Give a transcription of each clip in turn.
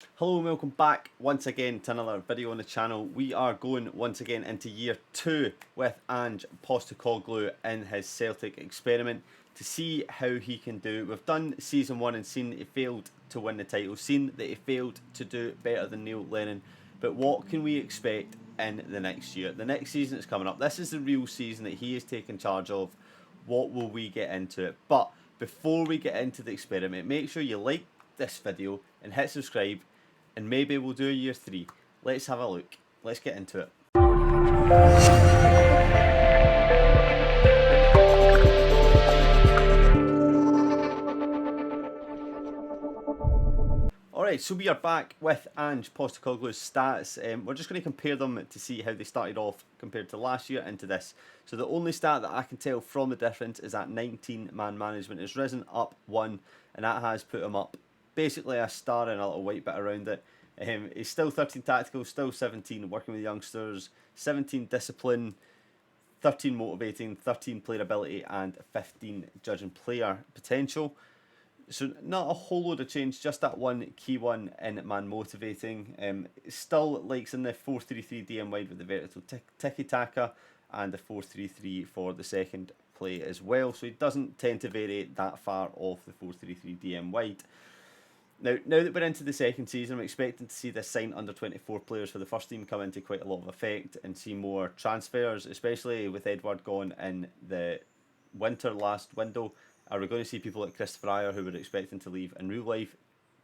Hello and welcome back once again to another video on the channel. We are going once again into year 2 with Ange Postecoglou in his Celtic experiment to see how he can do. We've done season 1 and seen that he failed to win the title, seen that he failed to do better than Neil Lennon, but what can we expect in the next year? The next season is coming up. This is the real season that he is taking charge of. What will we get into it? But before we get into the experiment, make sure you like this video and hit subscribe, and maybe we'll do a year 3. Let's have a look. Let's get into it. Alright, so we are back with Ange Postecoglou's stats. We're just going to compare them to see how they started off compared to last year into this. So the only stat that I can tell from the difference is that 19-man management has risen up 1, and that has put him up basically a star and a little white bit around it. He's still 13 tactical, still 17 working with youngsters, 17 discipline, 13 motivating, 13 playability, and 15 judging player potential. So not a whole load of change, just that one key one in man motivating. Still likes in the 4-3-3 DM wide with the vertical tiki-taka and the 4-3-3 for the second play as well. So he doesn't tend to vary that far off the 4-3-3 DM wide. Now that we're into the second season, I'm expecting to see this sign under 24 players for the first team come into quite a lot of effect and see more transfers, especially with Edward gone in the winter last window. Are we going to see people like Christopher Ayer, who we're expecting to leave in real life,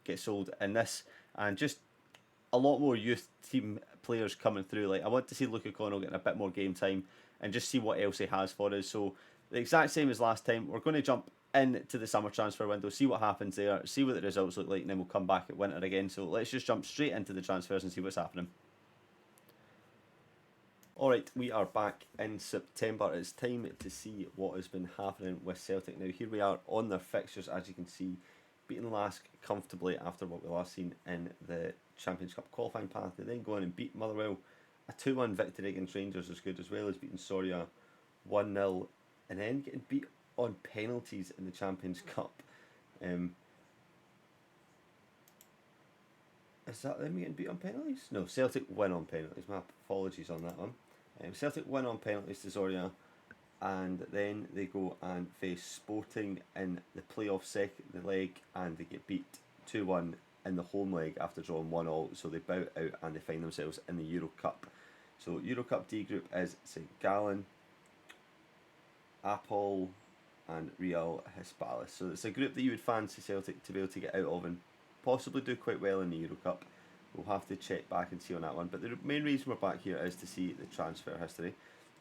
get sold in this? And just a lot more youth team players coming through. Like, I want to see Luke O'Connell getting a bit more game time and just see what else he has for us. So the exact same as last time. We're going to jump into the summer transfer window, see what happens there, see what the results look like, and then we'll come back at winter again. So let's just jump straight into the transfers and see what's happening. Alright, we are back in September. It's time to see what has been happening with Celtic. Now here we are on their fixtures, as you can see, beating Lask comfortably after what we last seen in the Champions Cup qualifying path. They then go on and beat Motherwell. A 2-1 victory against Rangers is good, as well as beating Soria 1-0, and then getting beat on penalties in the Champions Cup. Is that them getting beat on penalties? No, Celtic win on penalties. My apologies on that one. Celtic win on penalties to Zoria, and then they go and face Sporting in the playoff second leg, and they get beat 2-1 in the home leg after drawing 1-1. So they bow out and they find themselves in the Euro Cup. So Euro Cup D group is St Gallen, Apol, and Real Hispalis. So it's a group that you would fancy Celtic to be able to get out of and possibly do quite well in the Euro Cup. We'll have to check back and see on that one. But the main reason we're back here is to see the transfer history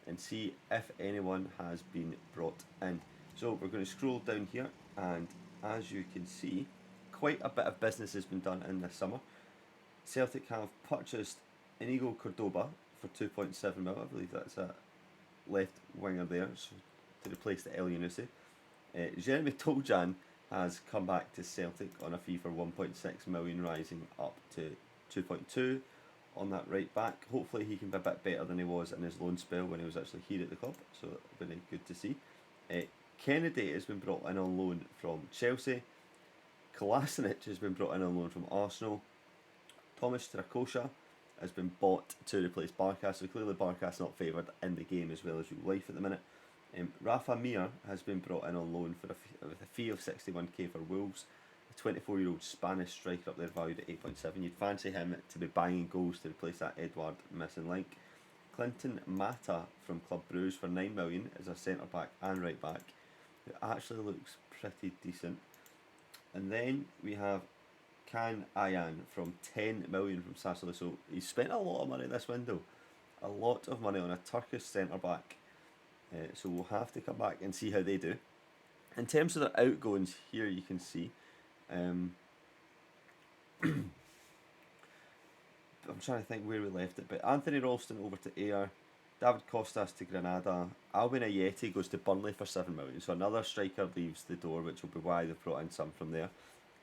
and see if anyone has been brought in. So we're going to scroll down here, and as you can see, quite a bit of business has been done in this summer. Celtic have purchased Inigo Cordoba for 2.7 mil. I believe that's a left winger there, so to replace the El Yunusi. Jeremy Toljan has come back to Celtic on a fee for 1.6 million, rising up to 2.2 on that right back. Hopefully he can be a bit better than he was in his loan spell when he was actually here at the club, so very good to see. Kennedy has been brought in on loan from Chelsea. Kolasinac has been brought in on loan from Arsenal. Thomas Strakosha has been bought to replace Barkas, so clearly Barkas not favoured in the game as well as real life at the minute. Rafa Mir has been brought in on loan with a fee of 61k for Wolves. A 24-year-old Spanish striker up there valued at 8.7. You'd fancy him to be banging goals to replace that Edward missing link. Clinton Mata from Club Brugge for 9 million as a centre back and right back, who actually looks pretty decent. And then we have Can Ayan from 10 million from Sassuolo. So he's spent a lot of money this window, a lot of money on a Turkish centre back. So we'll have to come back and see how they do. In terms of their outgoings, here you can see. I'm trying to think where we left it, but Anthony Ralston over to Ayr, David Costas to Granada, Alvin Ayeti goes to Burnley for 7 million, so another striker leaves the door, which will be why they've brought in some from there.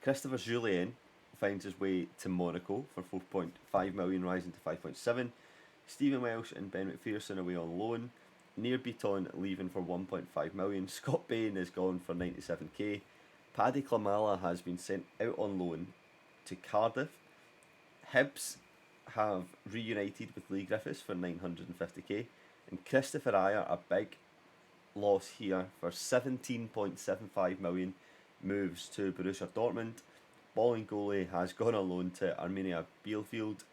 Christopher Julien finds his way to Monaco for 4.5 million, rising to 5.7. Stephen Welsh and Ben McPherson away on loan. Near Beaton leaving for 1.5 million. Scott Bain is gone for 97k. Paddy Klamala has been sent out on loan to Cardiff. Hibs have reunited with Lee Griffiths for 950k, and Christopher Ayer, a big loss here for 17.75 million, moves to Borussia Dortmund. Balling goalie has gone on loan to Arminia Bielefeld,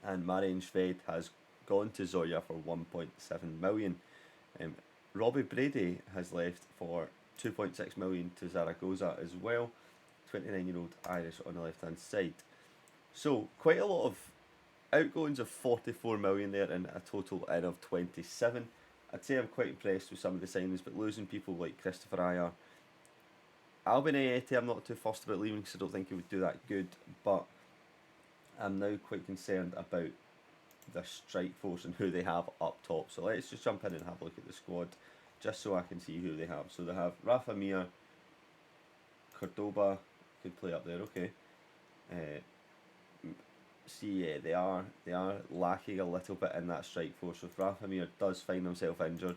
and Marian Shved has gone to Zoya for 1.7 million. Robbie Brady has left for 2.6 million to Zaragoza as well. 29-year-old Irish on the left hand side. So quite a lot of outgoings of 44 million there, and a total in of 27. I'd say I'm quite impressed with some of the signings, but losing people like Christopher Ayer, Albin Ayeti, I'm not too fussed about leaving because I don't think he would do that good, but I'm now quite concerned about the strike force and who they have up top. So let's just jump in and have a look at the squad, just so I can see who they have. So they have Rafa Mir, Cordoba could play up there, okay. See, yeah, they are lacking a little bit in that strike force. So if Rafa Mir does find himself injured,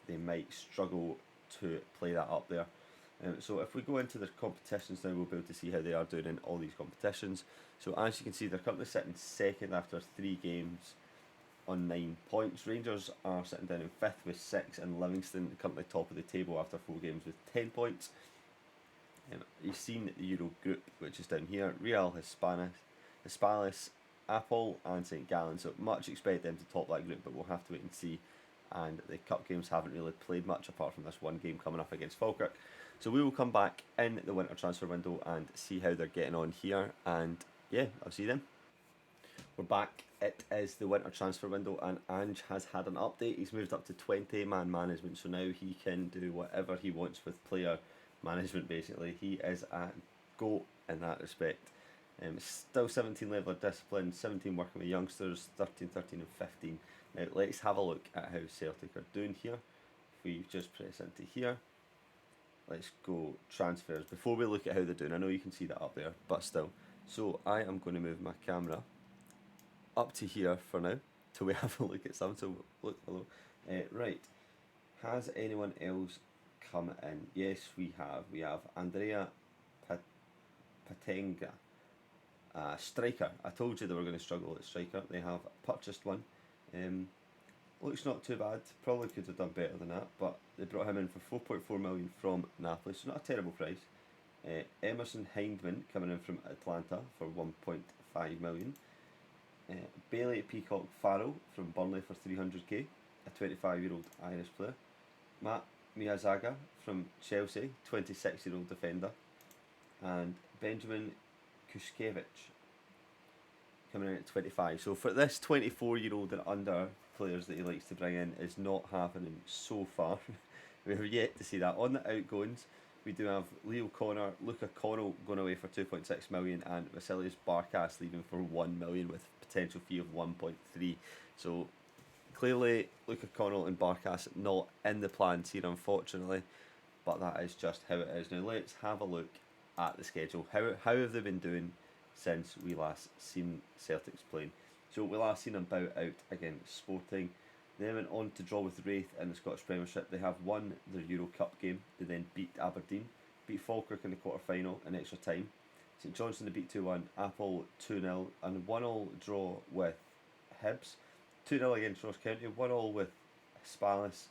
they might struggle to play that up there. So if we go into the competitions now, we'll be able to see how they are doing in all these competitions. So as you can see, they're currently sitting second after 3 games on 9 points. Rangers are sitting down in 5th with 6, and Livingston currently top of the table after 4 games with 10 points. You've seen the Euro group, which is down here. Real Hispalis, Apple and St Gallen. So much expect them to top that group, but we'll have to wait and see. And the cup games haven't really played much apart from this one game coming up against Falkirk. So we will come back in the winter transfer window and see how they're getting on here. And yeah, I'll see them. We're back. It is the winter transfer window, and Ange has had an update. He's moved up to 20-man management, so now he can do whatever he wants with player management, basically. He is a GOAT in that respect. Still 17 level of discipline, 17 working with youngsters, 13, 13 and 15. Now let's have a look at how Celtic are doing here. If we just press into here, let's go transfers. Before we look at how they're doing, I know you can see that up there, but still. So I am going to move my camera up to here for now, till we have a look at some. So look below. Right, has anyone else come in? Yes, we have. We have Andrea Patenga. Striker. I told you they were going to struggle at striker. They have purchased one. Looks not too bad. Probably could have done better than that, but they brought him in for 4.4 million from Napoli, so not a terrible price. Emerson Hindman coming in from Atlanta for 1.5 million. Bailey Peacock Farrell from Burnley for 300k, a 25-year-old Irish player. Matt Miyazaga from Chelsea, 26-year-old defender. And Benjamin Kuszkiewicz coming in at 25. So for this 24-year-old and under players that he likes to bring in is not happening so far. We have yet to see that. On the outgoings, we do have Leo Connor, Luca Connell going away for 2.6 million, and Vasilius Barkas leaving for 1 million with potential fee of 1.3. So clearly Luca Connell and Barkas not in the plans here, unfortunately, but that is just how it is. Now let's have a look at the schedule. How have they been doing since we last seen Celtics playing? So we last seen them bow out against Sporting. They went on to draw with Wraith in the Scottish Premiership. They have won their Euro Cup game. They then beat Aberdeen, beat Falkirk in the quarter final in extra time. St Johnstone they beat 2-1, Apple 2-0, and 1-1 draw with Hibs. 2-0 against Ross County, 1-1 with Hispalis,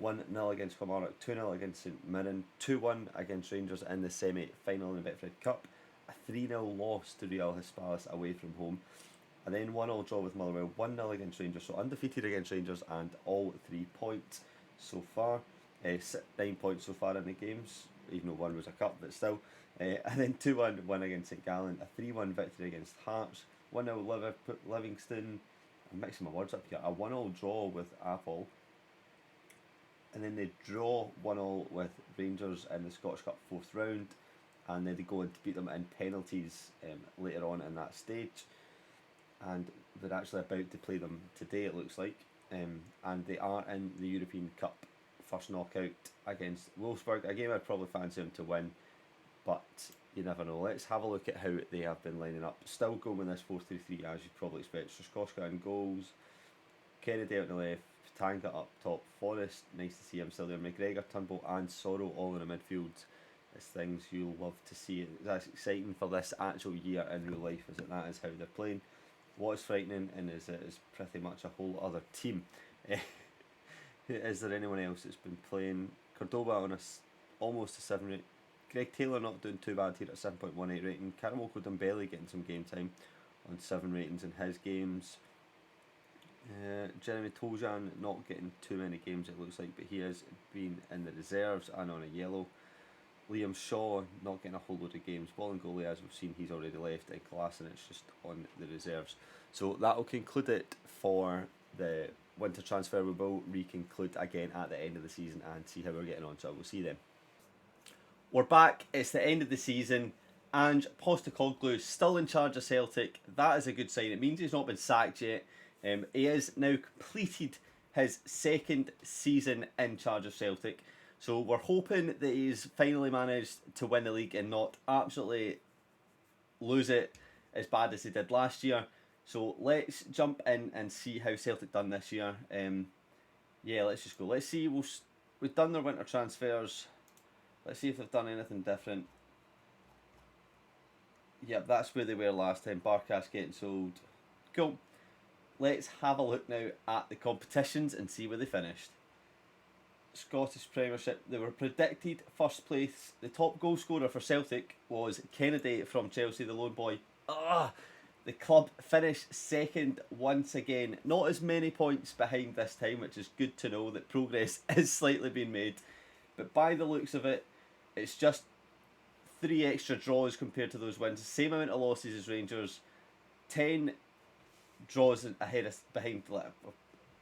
1-0 against Kilmarnock, 2-0 against St Mirren, 2-1 against Rangers in the semi-final in the Betfred Cup, a 3-0 loss to Real Hispalis away from home, and then 1-1 draw with Motherwell, 1-0 against Rangers, so undefeated against Rangers and all 3 points so far. 9 points so far in the games, even though one was a cup, but still. And then 2-1 win against St Gallen, a 3-1 victory against Hearts, 1-0 Livingston, I'm mixing my words up here, a 1-1 draw with Apple, and then they draw 1-1 with Rangers in the Scottish Cup 4th round, and then they go and beat them in penalties later on in that stage, and they're actually about to play them today, it looks like, and they are in the European Cup first knockout against Wolfsburg, a game I'd probably fancy them to win, but you never know. Let's have a look at how they have been lining up. Still going with this 4-3-3 as you'd probably expect. Strzeskoska in goals, Kennedy out on the left, Tanga up top, Forrest, nice to see him still there, McGregor, Turnbull and Sorrow all in the midfield. It's things you'll love to see. That's exciting for this actual year in real life, is that is how they're playing. What is frightening and is it is pretty much a whole other team. Is there anyone else that's been playing? Cordoba on almost a 7 rate. Greg Taylor not doing too bad here at 7.18 rating. Karamoko Dembele getting some game time on 7 ratings in his games. Jeremy Toljan not getting too many games, it looks like, but he has been in the reserves and on a yellow. Liam Shaw not getting a whole load of games. Bolingoli, as we've seen, he's already left. And Kolasinac just on the reserves. So that will conclude it for the winter transfer. We will reconclude again at the end of the season and see how we're getting on. So we'll see you then. We're back. It's the end of the season. Ange Postecoglou still in charge of Celtic. That is a good sign. It means he's not been sacked yet. He has now completed his second season in charge of Celtic. So we're hoping that he's finally managed to win the league and not absolutely lose it as bad as he did last year. So let's jump in and see how Celtic done this year. Yeah, let's just go. Let's see. We've done their winter transfers. Let's see if they've done anything different. Yep, that's where they were last time. Barkas getting sold. Cool. Let's have a look now at the competitions and see where they finished. Scottish Premiership, they were predicted first place. The top goal scorer for Celtic was Kennedy from Chelsea, the lone boy. The club finished second once again. Not as many points behind this time, which is good to know that progress is slightly being made. But by the looks of it, it's just 3 extra draws compared to those wins. Same amount of losses as Rangers. 10 draws behind,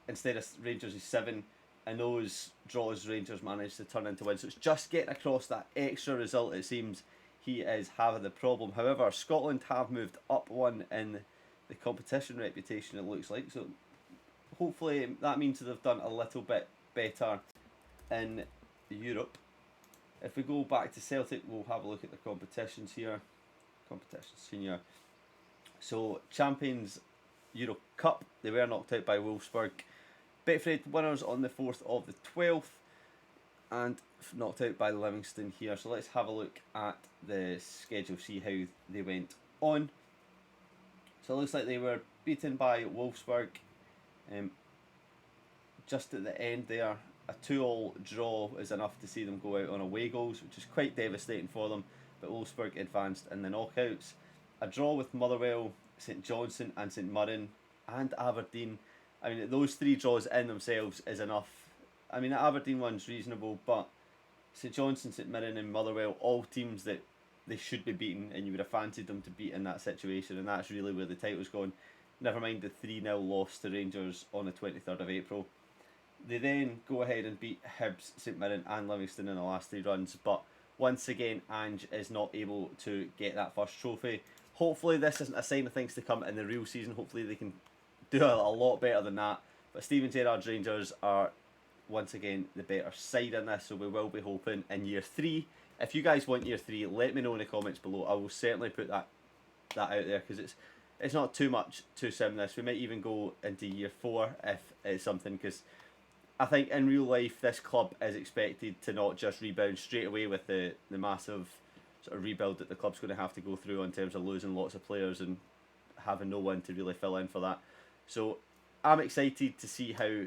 instead of Rangers' 7. And those draws Rangers managed to turn into wins. So it's just getting across that extra result, it seems, he is having the problem. However, Scotland have moved up one in the competition reputation, it looks like. So hopefully that means that they've done a little bit better in Europe. If we go back to Celtic, we'll have a look at the competitions here. Competition senior. So Champions Euro Cup, they were knocked out by Wolfsburg. Betfred winners on the 4th of the 12th and knocked out by Livingston here. So let's have a look at the schedule, see how they went on. So it looks like they were beaten by Wolfsburg just at the end there. A 2-2 draw is enough to see them go out on away goals, which is quite devastating for them. But Wolfsburg advanced in the knockouts. A draw with Motherwell, St Johnstone and St Mirren and Aberdeen. I mean, those 3 draws in themselves is enough. I mean, the Aberdeen one's reasonable, but St Johnstone, St Mirren and Motherwell, all teams that they should be beaten and you would have fancied them to beat in that situation, and that's really where the title's gone. Never mind the 3-0 loss to Rangers on the 23rd of April. They then go ahead and beat Hibs, St Mirren and Livingston in the last 3 runs, but once again Ange is not able to get that first trophy. Hopefully this isn't a sign of things to come in the real season. Hopefully they can do a lot better than that. But Steven Gerrard's Rangers are once again the better side in this, so we will be hoping in year 3. If you guys want year 3, let me know in the comments below. I will certainly put that out there, because it's not too much to sim this. We might even go into year 4 if it's something, because I think in real life this club is expected to not just rebound straight away with the massive sort of rebuild that the club's going to have to go through in terms of losing lots of players and having no one to really fill in for that. So I'm excited to see how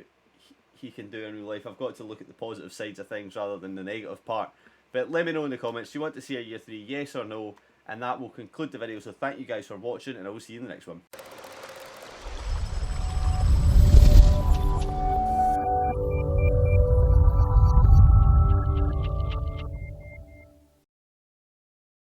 he can do in real life. I've got to look at the positive sides of things rather than the negative part. But let me know in the comments, do you want to see a year 3, yes or no? And that will conclude the video. So thank you guys for watching, and I will see you in the next one.